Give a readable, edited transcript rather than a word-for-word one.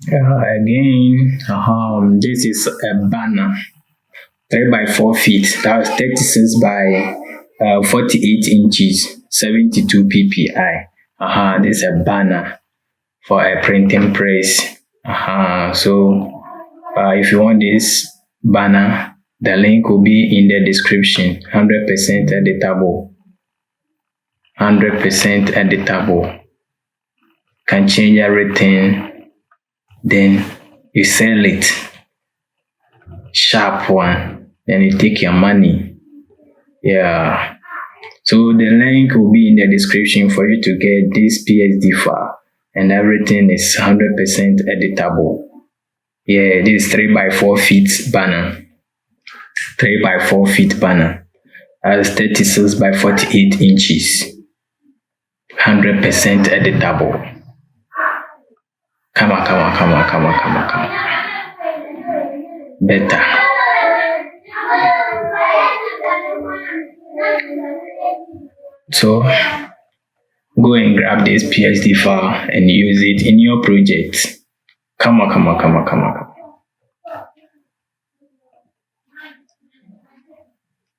Again, this is a banner, 3 by 4 feet. That was 36 by 48 inches, 72 ppi. This is a banner for a printing press. So if you want this banner, the link will be in the description. 100% editable. 100% editable. Can change everything. Then you sell it. Sharp one. Then you take your money. Yeah. So the link will be in the description for you to get this PSD file. And everything is 100% editable. Yeah, this is 3 by 4 feet banner. 3 by 4 feet banner. That's 36 by 48 inches. 100% editable. Come on. Better. So go and grab this PSD file and use it in your project. Come on.